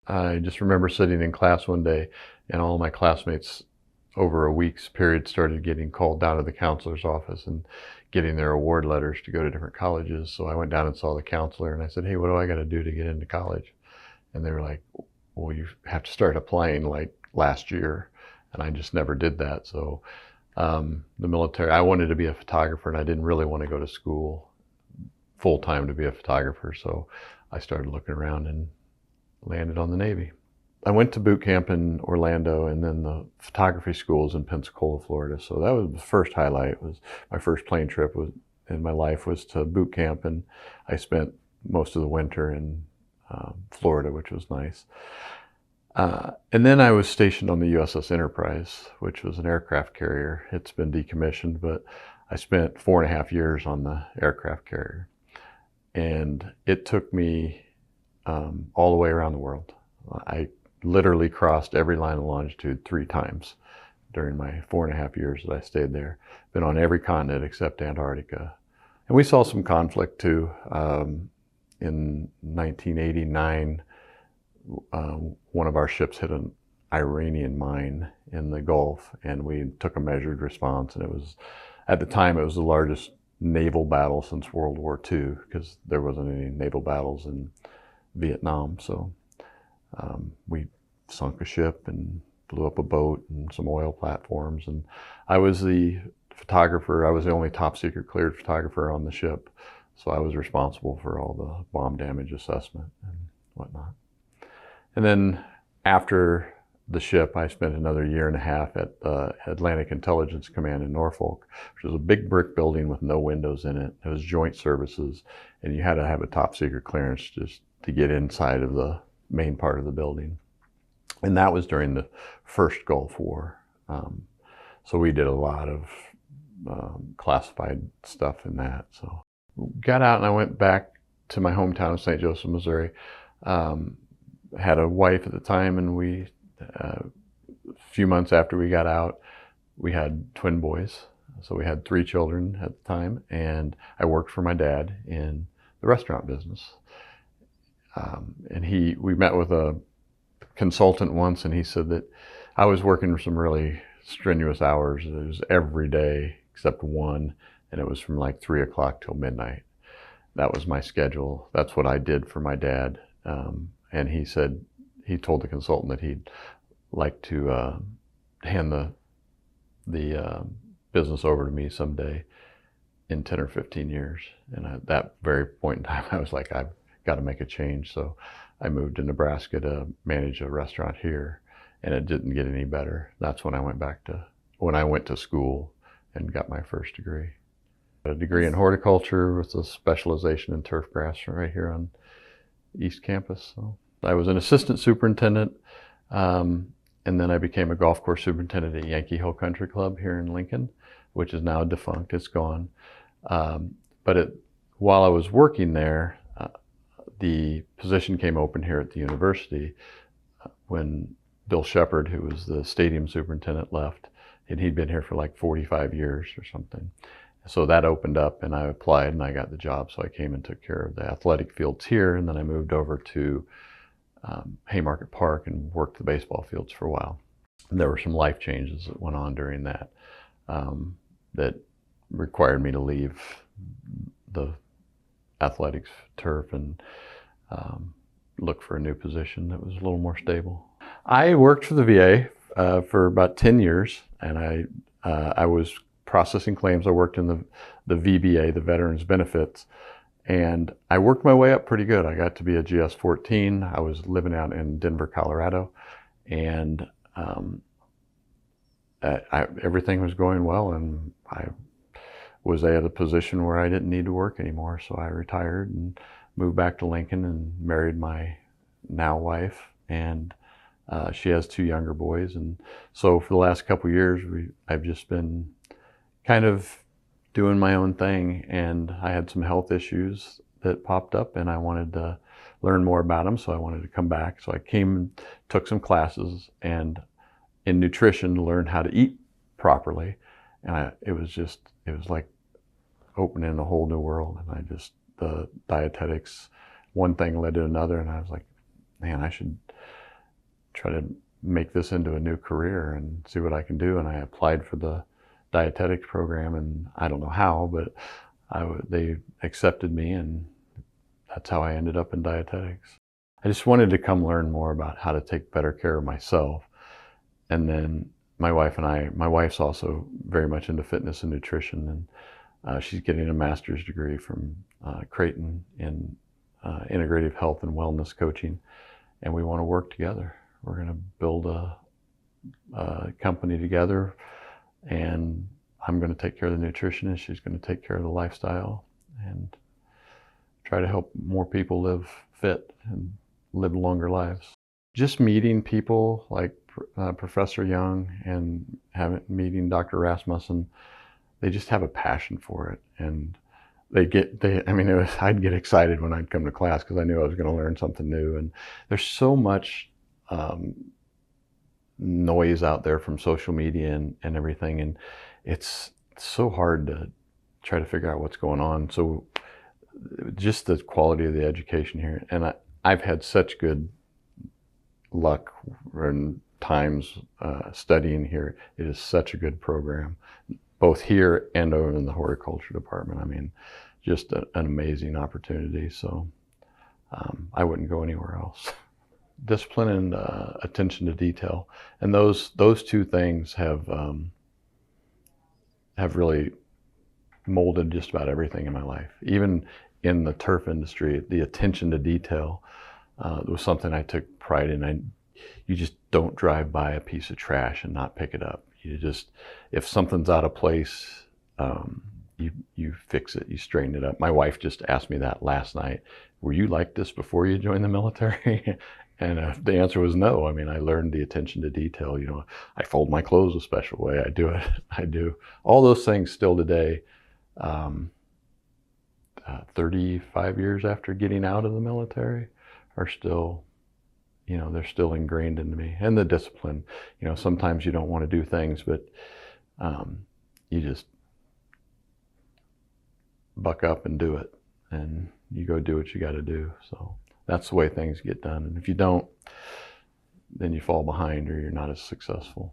I just remember sitting in class one day and all my classmates over a week's period started getting called down to the counselor's office and getting their award letters to go to different colleges. So I went down and saw the counselor and I said, "Hey, what do I got to do to get into college?" And they were like, "Well, you have to start applying like last year." And I just never did that. So the military, I wanted to be a photographer and I didn't really want to go to school full time to be a photographer. So I started looking around and landed on the Navy. I went to boot camp in Orlando and then the photography schools in Pensacola, Florida. So that was the first highlight. Was my first plane trip in my life was to boot camp, and I spent most of the winter in Florida, which was nice. And then I was stationed on the USS Enterprise, which was an aircraft carrier. It's been decommissioned, but I spent 4.5 years on the aircraft carrier. And it took me all the way around the world. I literally crossed every line of longitude 3 times during my 4.5 years that I stayed there. Been on every continent except Antarctica. And we saw some conflict too. In 1989, one of our ships hit an Iranian mine in the Gulf, and we took a measured response. And it was, at the time, it was the largest naval battle since World War II, because there wasn't any naval battles in Vietnam. So we sunk a ship and blew up a boat and some oil platforms. And I was the photographer. I was the only top secret cleared photographer on the ship. So I was responsible for all the bomb damage assessment and whatnot. And then after the ship, I spent another 1.5 years at the Atlantic Intelligence Command in Norfolk, which was a big brick building with no windows in it. It was joint services, and you had to have a top secret clearance just to get inside of the main part of the building. And that was during the first Gulf War. So we did a lot of classified stuff in that. So got out and I went back to my hometown of St. Joseph, Missouri. Had a wife at the time, and we, a few months after we got out, we had twin boys. So we had 3 children at the time, and I worked for my dad in the restaurant business. And we met with a consultant once, and he said that I was working some really strenuous hours. It was every day except one, and it was from like 3 o'clock till midnight. That was my schedule. That's what I did for my dad. And he said, he told the consultant that he'd like to hand the business over to me someday in 10 or 15 years. And at that very point in time, I was like, I've got to make a change. So I moved to Nebraska to manage a restaurant here, and it didn't get any better. That's when I went to school and got my first degree. A degree in horticulture with a specialization in turf grass right here on East Campus. So I was an assistant superintendent, and then I became a golf course superintendent at Yankee Hill Country Club here in Lincoln, which is now defunct. It's gone. But while I was working there, the position came open here at the university when Bill Shepard, who was the stadium superintendent, left, and he'd been here for like 45 years or something. So that opened up, and I applied and I got the job. So I came and took care of the athletic fields here, and then I moved over to Haymarket Park and worked the baseball fields for a while. And there were some life changes that went on during that that required me to leave the athletics turf and look for a new position that was a little more stable. I worked for the VA for about 10 years, and I was processing claims. I worked in the VBA, the Veterans Benefits, and I worked my way up pretty good. I got to be a GS-14. I was living out in Denver, Colorado, and everything was going well, and I was at a position where I didn't need to work anymore, so I retired and moved back to Lincoln and married my now wife, and she has 2 younger boys. And so for the last couple of years, I've just been kind of doing my own thing, and I had some health issues that popped up, and I wanted to learn more about them, so I wanted to come back. So I came and took some classes and in nutrition to learn how to eat properly, and it was like opening a whole new world. And the dietetics, one thing led to another, and I was like, man, I should try to make this into a new career and see what I can do. And I applied for the dietetics program, and I don't know how, but they accepted me, and that's how I ended up in dietetics. I just wanted to come learn more about how to take better care of myself. And then my wife's also very much into fitness and nutrition, and she's getting a master's degree from Creighton in integrative health and wellness coaching, and we want to work together. We're going to build a company together, and I'm going to take care of the nutritionist. She's going to take care of the lifestyle, and try to help more people live fit and live longer lives. Just meeting people like Professor Young and meeting Dr. Rasmussen, they just have a passion for it, and I'd get excited when I'd come to class because I knew I was going to learn something new. And there's so much noise out there from social media and everything, and it's so hard to try to figure out what's going on. So just the quality of the education here, and I've had such good luck and times studying here. It is such a good program, both here and over in the horticulture department. I mean, just an amazing opportunity. So I wouldn't go anywhere else. Discipline and attention to detail, and those two things have really molded just about everything in my life. Even in the turf industry, the attention to detail was something I took pride in. You just don't drive by a piece of trash and not pick it up. You just, if something's out of place, you fix it, you straighten it up. My wife just asked me that last night. Were you like this before you joined the military? And the answer was no. I mean, I learned the attention to detail. You know, I fold my clothes a special way. I do all those things still today. 35 years after getting out of the military are still, you know, they're still ingrained into me. And the discipline, you know, sometimes you don't want to do things, but you just buck up and do it, and you go do what you got to do. So that's the way things get done. And if you don't, then you fall behind or you're not as successful.